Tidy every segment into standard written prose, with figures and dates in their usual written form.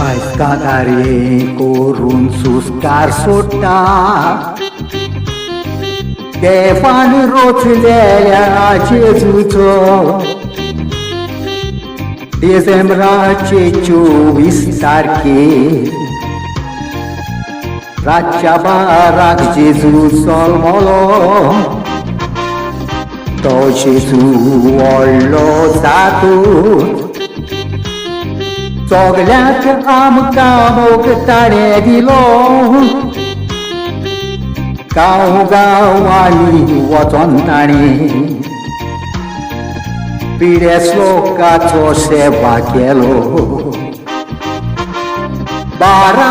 कायस्तादारे करून सुस्कार सोडटा देवान रोचलेल्या जेजूचो डिसेंबराचे 24 तारखेर रातच्या 12 जेजू जल्मलो तो जेजू व्हडलो जातूर सगळ्याक आमकां मोग ताणें दिलो गांव गांवांनी वचोन ताणें पिड्यास लोकांचो सेवा केलो 12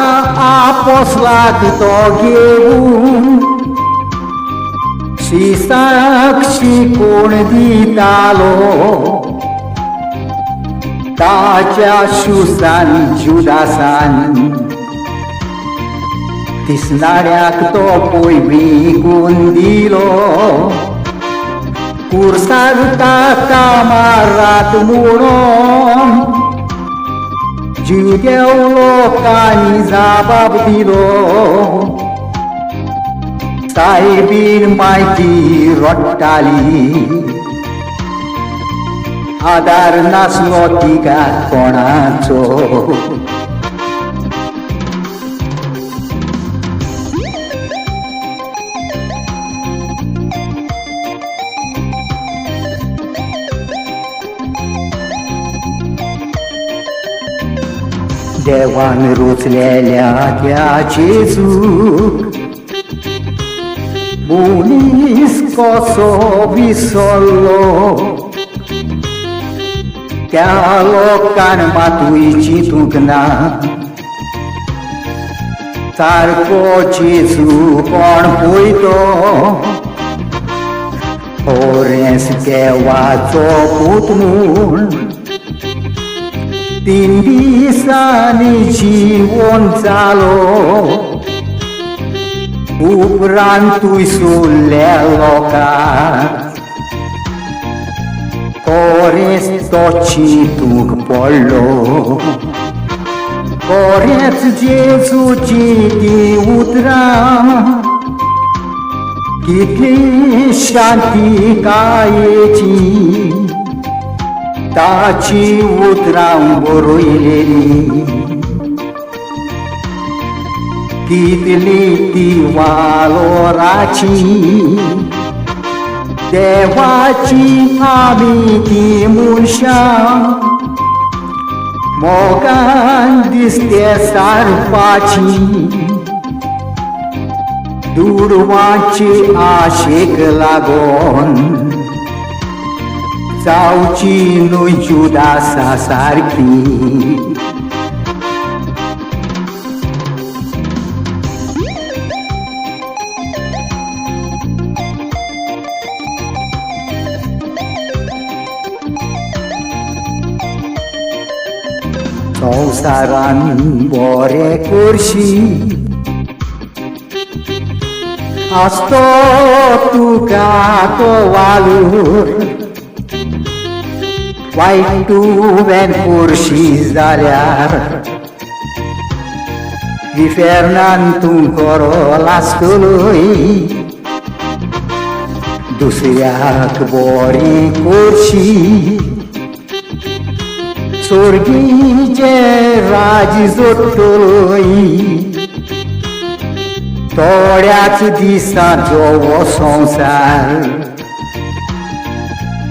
आपोसलाक तो घेवन शिसाक शिकोण दितालो ताच्या शुसान जुदासान तिसनाड्याक तो पयबी गुण दिलो कुर्सार ताका मारात म्हणून जुदेव लोकांनी जबाब दिलो सायबीन म्हायती रडटाली आदार नासलो तिका कोणाचो देवान रोचलेल्या त्या जेजूक मनीस कसो विसरलो त्या लोकान मातूय चिंतूंक ना सारको जेजू कोण पळयतो ओरेंस देवाचो पूत म्हूण 3 दिसांनी जीवन जालो उपरांतूय सोडल्या लोकांक कोरेंच तो चिंतूंक पडलो कोरेंच जेजूची ती उतरां कितली शांती कायेची ताची उतरां बरयलेली कितली ती वालोराची देवाची आमी ती मनशां मोगान दिसते सारपाची दुडवांची आशेक लागोन जावची न्हय जुदासा सारकी संवसारान बरें करशी आसतो तुका तो वालूर वायट तुवें करशी जाल्यार विफेरनान तूं खरो लासतलोय दुसऱ्याक बरें करशी स्वर्गीचे राज जोडटलोय थोड्याच दिसांचो हो संवसार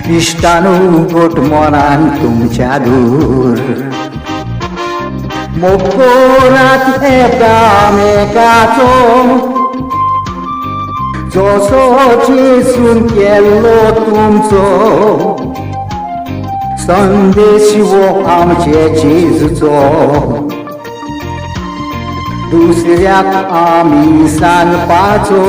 क्रिस्तानू घोटमोनान तुमच्या दूर मोकोरात एकामेकाचो जसो जेजून केल्लो तुमचो संदेश वो आमचे जेजूचो दुसऱ्याक आमी सांगपाचो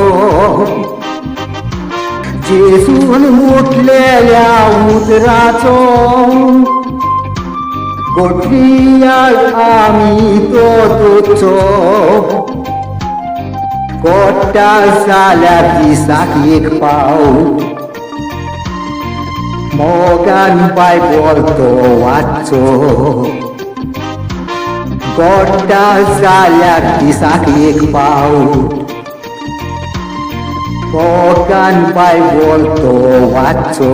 जेजून मुटलेल्या उतराचो गोठियाक आमी तो दोचो कोट्टा जाल्यार दिसाक एक पावट मोगान बायबल तो वाचचो गोट्या झाल्या दिसाक एक पाऊल कोकण बाय बोलतो वाचो